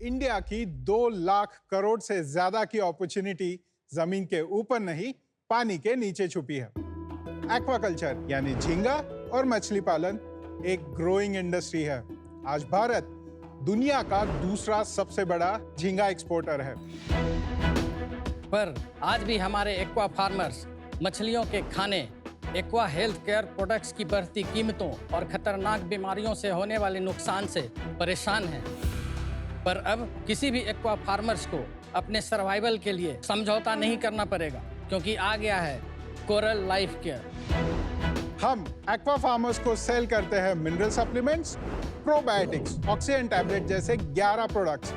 India की 2 लाख करोड़ से ज्यादा की अपॉर्चुनिटी जमीन के ऊपर नहीं, पानी के नीचे छुपी है। एक्वाकल्चर यानी झींगा और मछली पालन एक ग्रोइंग इंडस्ट्री है। आज भारत दुनिया का दूसरा सबसे बड़ा झींगा एक्सपोर्टर है। पर आज भी हमारे एक्वा फार्मर्स मछलियों के खाने, एक्वा हेल्थ केयर प्रोडक्ट्स की बढ़ती कीमतों और खतरनाक बीमारियों से होने वाले नुकसान से परेशान हैं। पर अब किसी भी एक्वा फार्मर्स को अपने सर्वाइवल के लिए समझौता नहीं करना पड़ेगा, क्योंकि आ गया है कोरल लाइफ केयर। हम एक्वा फार्मर्स को सेल करते हैं mineral supplements, probiotics, oxygen tablet जैसे 11 प्रोडक्ट्स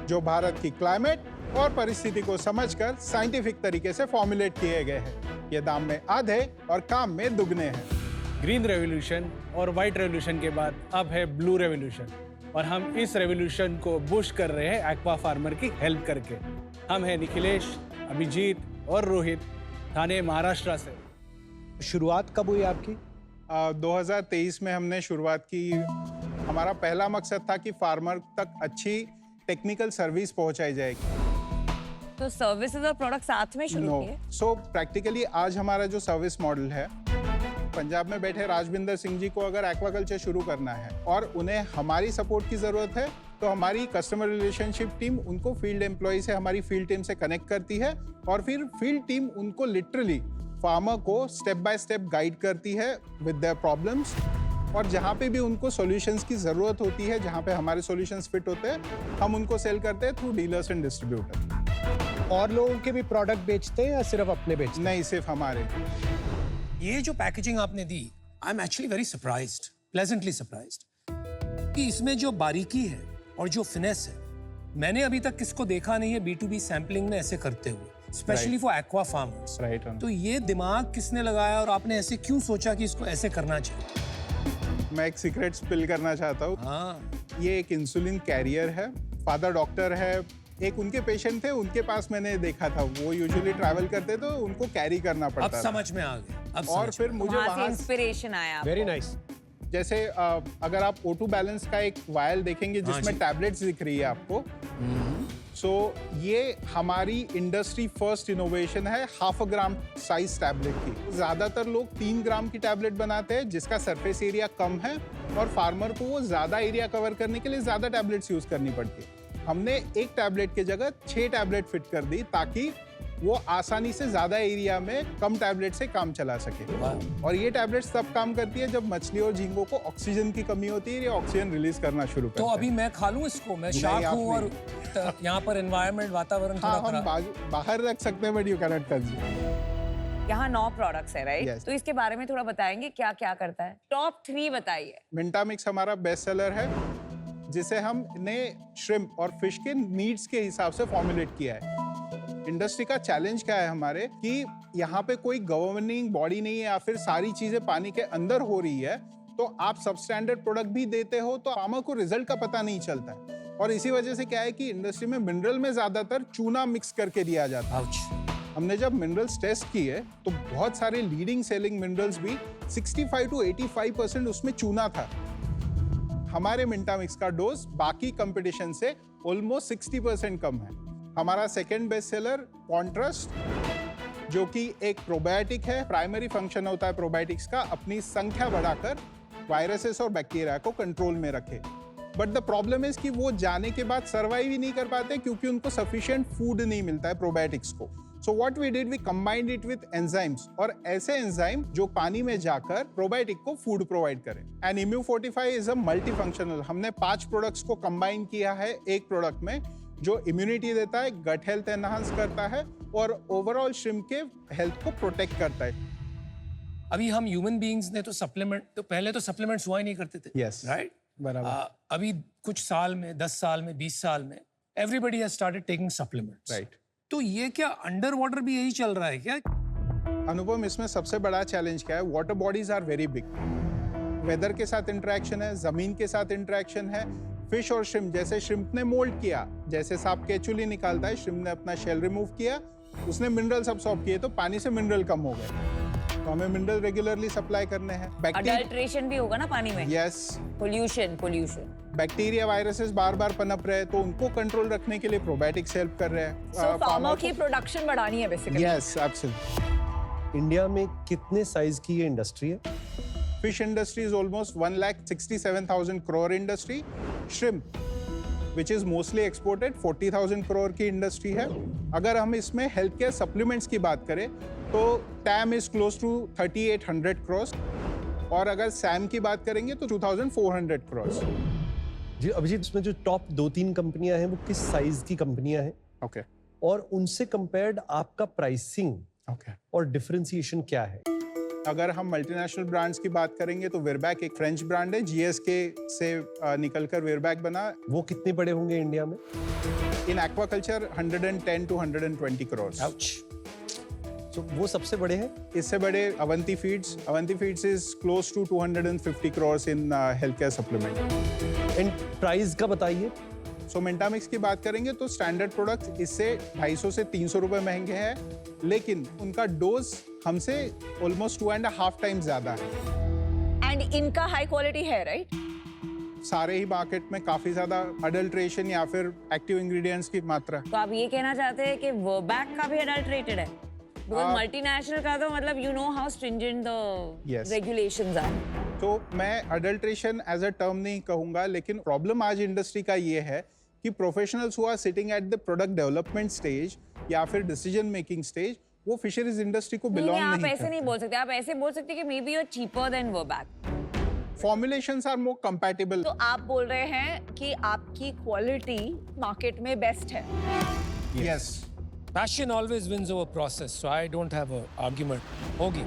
जो भारत की क्लाइमेट और परिस्थिति को समझकर साइंटिफिक तरीके से फॉर्मुलेट किए गए हैं। ये दाम में आधे और काम में दुगने हैं। ग्रीन रेवोल्यूशन और वाइट रेवोल्यूशन के बाद अब है ब्लू रेवोल्यूशन, और हम इस रेवोल्यूशन को बुश कर रहे हैं एक्वा फार्मर की हेल्प करके। हम हैं निखिलेश, अभिजीत और रोहित, ठाणे महाराष्ट्र से। शुरुआत कब हुई आपकी? 2023 में हमने शुरुआत की। हमारा पहला मकसद था कि फार्मर तक अच्छी टेक्निकल सर्विस पहुंचाई जाएगी। तो सर्विसेज और प्रोडक्ट साथ में शुरू किए? सो प्रैक्टिकली आज हमारा जो सर्विस मॉडल है, पंजाब में बैठे राजविंदर सिंह जी को अगर एक्वाकल्चर शुरू करना है और उन्हें हमारी सपोर्ट की जरूरत है, तो हमारी कस्टमर रिलेशनशिप टीम उनको फील्ड एम्प्लॉय से, हमारी फील्ड टीम से कनेक्ट करती है, और फिर फील्ड टीम उनको लिटरली फार्मर को स्टेप बाय स्टेप गाइड करती है विद देयर प्रॉब्लम्स। और जहाँ पे भी उनको सॉल्यूशंस की जरूरत होती है, जहाँ पे हमारे सॉल्यूशंस फिट होते हैं, हम उनको सेल करते हैं थ्रू डीलर्स एंड डिस्ट्रीब्यूटर। और लोगों के भी प्रोडक्ट बेचते हैं या सिर्फ अपने बेचते हैं? नहीं, सिर्फ हमारे। ये जो पैकेजिंग आपने दी, I am actually very surprised, pleasantly surprised, कि इसमें जो बारीकी है और जो फिनेस है, मैंने अभी तक किसको देखा नहीं है B2B सैम्पलिंग में ऐसे करते हुए, specially for aqua farmers. Right. तो ये दिमाग किसने लगाया और आपने ऐसे क्यों सोचा कि इसको ऐसे करना चाहिए? मैं एक सीक्रेट स्पिल करना चाहता हूँ। हाँ, ये एक इंसुलिन कैरियर है। फादर डॉक्टर है, एक उनके पेशेंट थे, उनके पास मैंने देखा था, वो यूजुअली ट्रैवल करते तो उनको कैरी करना अब पड़ता था। समझ में आ गया। अब और समझ फिर में। मुझे वहाँ से वहाँ इंस्पिरेशन आया आपको? Very nice. जैसे अगर आप O2 बैलेंस का एक वायल देखेंगे जिसमें जी। टैबलेट्स दिख रही है आपको, सो ये हमारी इंडस्ट्री फर्स्ट इनोवेशन है, 0.5 ग्राम साइज टैबलेट की। ज्यादातर लोग 3 ग्राम की टैबलेट बनाते हैं जिसका सरफेस एरिया कम है, और फार्मर को वो ज्यादा एरिया कवर करने के लिए ज्यादा टैबलेट्स यूज करनी पड़ती है। हमने एक टैबलेट की जगह 6 टैबलेट फिट कर दी, ताकि वो आसानी से ज्यादा एरिया में कम टैबलेट से काम चला सके। और ये टैबलेट्स तब काम करती है जब मछली और झींगों को ऑक्सीजन की कमी होती है, ये ऑक्सीजन रिलीज करना शुरू करता तो है। अभी मैं खा लूं इसको? मैं शार्क आप हूं और यहाँ पर एनवायरनमेंट, वातावरण हाँ, थोड़ा हम खराब। बाहर रख सकते हैं, बट यू कैनॉट कंज्यूम। यहाँ 9 प्रोडक्ट्स है, राइट? Yes. तो इसके बारे में थोड़ा बताएंगे, क्या क्या करता है? टॉप 3 बताइए। मिंटा मिक्स हमारा बेस्ट सेलर है, जिसे हमने श्रिम्प और फिश के नीड्स के हिसाब से फॉर्मुलेट किया है। इंडस्ट्री का चैलेंज क्या है हमारे, कि यहाँ पे कोई गवर्निंग बॉडी नहीं है, या फिर सारी चीजें पानी के अंदर हो रही है, तो आप सब स्टैंडर्ड प्रोडक्ट भी देते हो तो फार्मर को रिजल्ट का पता नहीं चलता है। और इसी वजह से क्या है कि इंडस्ट्री में मिनरल में ज्यादातर चूना मिक्स करके दिया जाता है। Ouch. हमने जब मिनरल्स टेस्ट किए तो बहुत सारे लीडिंग सेलिंग मिनरल्स भी 65 to 85% उसमें चूना था। हमारे मिंटा मिक्स का डोज बाकी कंपटीशन से ऑलमोस्ट 60% कम है। हमारा सेकंड बेस्ट सेलर कॉन्ट्रास्ट, जो कि एक प्रोबायोटिक है। प्राइमरी फंक्शन होता है प्रोबायोटिक्स का अपनी संख्या बढ़ाकर वायरसेस और बैक्टीरिया को कंट्रोल में रखे। बट द प्रॉब्लम इज कि वो जाने के बाद सर्वाइव ही नहीं कर पाते, क्योंकि उनको सफिशिएंट फूड नहीं मिलता है प्रोबायोटिक्स को। So what we did, we combined it with enzymes, और ऐसे एंजाइम जो पानी में जाकर प्रोबायोटिक को फूड प्रोवाइड करें। And Immu Fortify is a multi functional. हमने 5 प्रोडक्ट्स को कंबाइन किया है एक प्रोडक्ट में, जो इम्यूनिटी देता है, गट हेल्थ एनहांस करता है, और ओवरऑल श्रिम्प के हेल्थ को प्रोटेक्ट करता है। अभी हम ह्यूमन बीइंग्स ने तो सप्लीमेंट, तो पहले तो सप्लीमेंट्स हुआ ही नहीं करते थे। Yes. राइट, बराबर। अभी कुछ साल में, 10 साल में, 20 साल में everybody has started taking supplements. Right. तो ये क्या अंडर वाटर भी यही चल रहा है क्या? अनुपम, इसमें सबसे बड़ा चैलेंज क्या है, water bodies are very big. Weather के साथ इंटरेक्शन है, जमीन के साथ इंटरेक्शन है। फिश और श्रिम्प, जैसे श्रिम्प ने मोल्ड किया, जैसे सांप केचुली निकालता है, श्रिम्प ने अपना शेल रिमूव किया, उसने मिनरल्स अब्सॉर्ब किए, तो पानी से मिनरल कम हो गए। तो हमें मिनरल रेगुलरली सप्लाई करने हैं। अडल्ट्रेशन भी होगा ना पानी में? यस। पोल्यूशन बैक्टीरिया वायरसेस बार बार पनप रहे हैं, तो उनको कंट्रोल रखने के लिए प्रोबायोटिक्स हेल्प कर रहे हैं। सो फार्मर की प्रोडक्शन बढ़ानी है बेसिकली। Yes, absolutely. इंडिया में कितने साइज की ये इंडस्ट्री है? Fish industry is almost 1,67,000 crore industry. Shrimp which is mostly exported 40,000 crore की इंडस्ट्री है। अगर हम इसमें हेल्थ केयर सप्लीमेंट्स की बात करें तो TAM is close to 3,800 crores, और अगर सैम की बात करेंगे तो 2,400 crores। जी अभिजीत, इसमें जो टॉप 2-3 कंपनियां हैं वो किस साइज की कंपनियां हैं? ओके और उनसे कंपेयर्ड आपका प्राइसिंग ओके। और डिफरेंशिएशन क्या है? अगर हम मल्टीनेशनल ब्रांड्स की बात करेंगे तो विरबैक एक फ्रेंच ब्रांड है, जीएसके से निकलकर विरबैक बना। वो कितने बड़े होंगे इंडिया में? इन एक्वाकल्चर 110 to 120 crores। तो वो सबसे बड़े हैं। इससे बड़े Avanti feeds is close to 250 crores in health care supplement. And price का बताइए। सो मिंटामिक्स की बात करेंगे तो स्टैंडर्ड प्रोडक्ट्स इससे 250 से 300 रुपए महंगे हैं, लेकिन उनका डोज हमसे ऑलमोस्ट 2.5 टाइम्स ज्यादा है। एंड इनका हाई क्वालिटी है, राइट? सारे ही मार्केट में काफी ज्यादा अडल्ट्रेशन या फिर एक्टिव इंग्रेडिएंट्स की मात्रा। तो आप ये कहना चाहते हैं कि वर्बैक का भी अडल्ट्रेटेड है? बिकॉज मल्टीनेशनल का तो मतलब you know how stringent the Yes. Regulations are. तो मैं अडल्ट्रेशन एज अ टर्म नहीं कहूंगा, लेकिन प्रॉब्लम आज इंडस्ट्री का ये है कि professionals who are sitting at the product development stage या फिर डिसीजन मेकिंग स्टेज, वो फिशरीज इंडस्ट्री को बिलोंग आप नहीं ऐसे नहीं बोल सकते। आप ऐसे बोल सकते कि maybe you are cheaper than Virbac. Formulations are more compatible. तो आप बोल रहे हैं कि आपकी क्वालिटी मार्केट में बेस्ट है। Yes. Passion always wins over process, so I don't have an argument. होगी